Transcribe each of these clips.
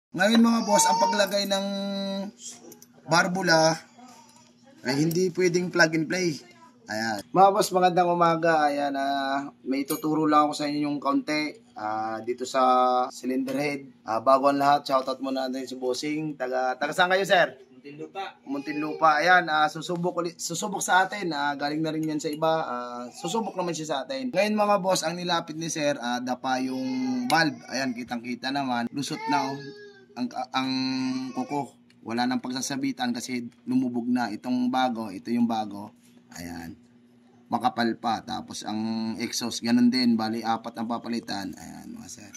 Ngayon mga boss, ang paglagay ng barbula ay hindi pwedeng plug and play. Ayan. Mga boss, magandang umaga. Ayan, may tuturo lang ako sa inyo yung kaunti dito sa cylinder head. Bago ang lahat, shoutout muna natin si Bossing. Taga saan kayo, sir? Muntinlupa. Muntinlupa. Ayan, susubok sa atin. Galing na rin yan sa iba. Susubok naman siya sa atin. Ngayon mga boss, ang nilapit ni sir, dapa yung valve. Ayan, kitang-kita naman. Lusot na ang kuko. Wala nang pagsasabitan kasi lumubog na. Itong bago, ito yung bago. Ayan. Makapal pa. Tapos ang exhaust, ganun din. Bali, 4 ang papalitan. Ayan, mga sir.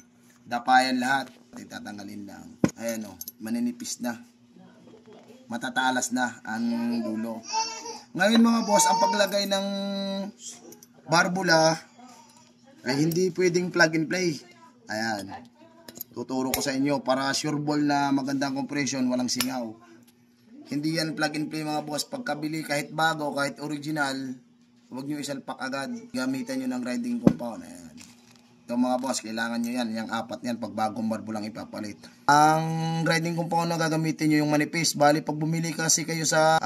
Dapayan lahat. Tatanggalin lang. Ayan o, maninipis na. Matatalas na ang dulo. Ngayon mga boss, ang paglagay ng barbula ay hindi pwedeng plug and play. Ayan. Tuturo ko sa inyo para sure ball na magandang compression, walang singaw. Hindi yan plug and play mga boss. Pagkabili kahit bago, kahit original, huwag nyo isalpak agad. Gamitan nyo ng riding compound. Ayan. Ito mga boss, kailangan nyo yan. Yung 4 yan pag bagong barbulang ipapalit. Ang riding compound na gagamitin nyo yung manipis. Bali pag bumili kasi kayo sa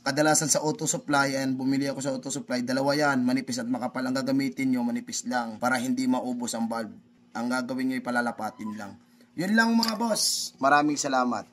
kadalasan sa auto supply, and bumili ako sa auto supply, dalawa yan, manipis at makapal. Ang gagamitin nyo, manipis lang para hindi maubos ang valve. Ang gagawin nyo ay palalapatin lang. Yun lang mga boss. Maraming salamat.